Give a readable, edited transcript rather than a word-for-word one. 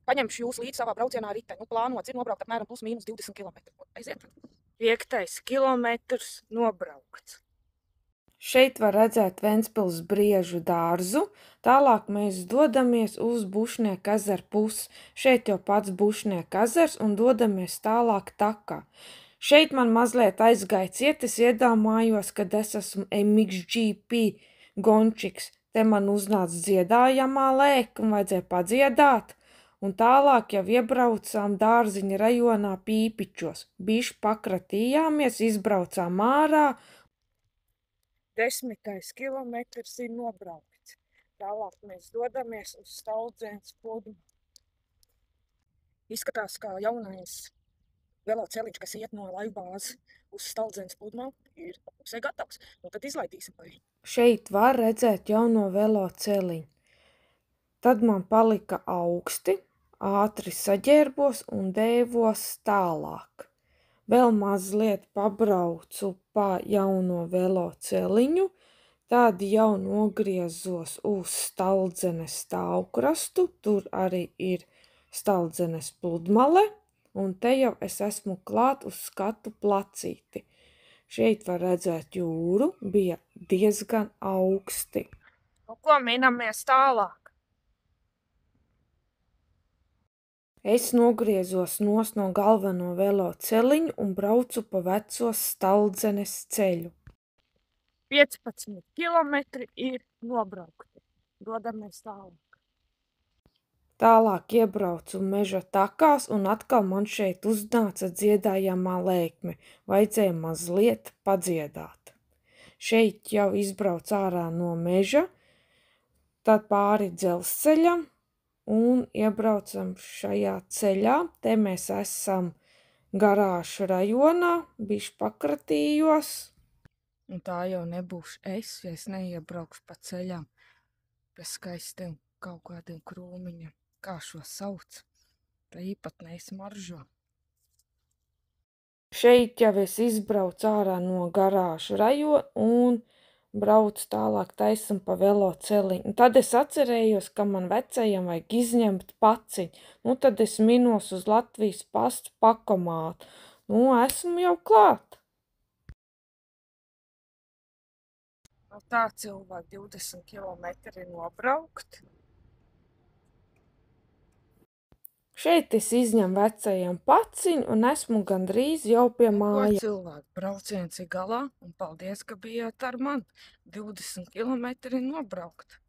paņemšu jūs līdz savā braucienā ar riteni. Nu, plānots ir nobraukt apmēram plus mīnus 20 km. Aiziet. 5. kilometrs nobraukts. Šeit var redzēt Ventspils Briežu dārzu, tālāk mēs dodamies uz Bušnieku ezeru pusi. Šeit jau pats Bušnieku ezers un dodamies tālāk takā. Šeit man mazliet aizgāja ciet, es iedomājos, kad es esmu MXGP gončiks. Te man uznāca dziedājamā lēka un vajadzēja padziedāt. Un tālāk jau iebraucām Dārziņa rajonā Pīpičos. Bišķi pakratījāmies, izbraucām ārā. 10. kilometrs ir nobraukts. Tālāk mēs dodamies uz Staudzēnas pludmali. Izskatās, kā jaunais veloceliņš, kas iet no laivbāzes uz Staudzēnas pludmali, ir pusē gatavs. Nu, tad izlaidīsim pa viņu. Šeit var redzēt jauno veloceliņu. Tad man palika augsti, ātri saģērbos un dēvos tālāk. Vēl mazliet pabraucu pa jauno veloceliņu, tad jau nogriezos uz Staldzenes stāvkrastu, tur arī ir Staldzenes pludmale, un te jau es esmu klāt uz skatu placīti. Šeit var redzēt jūru, bija diezgan augsti. Nu, ko minamies tālāk? Es nogriezos nos no galveno veloceliņu un braucu pa veco Staldzenes ceļu. 15 kilometri ir nobraukti. Dodamies tālāk. Tālāk iebraucu meža takās un atkal man šeit uznāca dziedājamā lēkme. Vajadzēja mazliet padziedāt. Šeit jau izbrauc ārā no meža, tad pāri dzelzceļam un iebraucam šajā ceļā. Te mēs esam Garāšu rajonā, bišķi pakratījos. Un tā jau nebūšu es, ja es neiebraukšu pa ceļām pie skaistiem kaut kādiem krūmiņiem. Kā šo sauc? Tā īpatnēji smaržo. Šeit jau es izbraucu ārā no Garāšu rajona un braucu tālāk taisam pa veloceliņu. Tad es atcerējos, ka man vecajam vajag izņemt paciņu. Nu, tad es minos uz Latvijas pastu pakomātu. Nu, esmu jau klāt. Nu, tā cilvēki 20 kilometri nobraukt. Šeit es izņemu vecajam paciņu un esmu gandrīz jau pie mājas. Cilvēki, brauciens ir galā un paldies, ka bijāt ar mani. 20 kilometri nobraukt.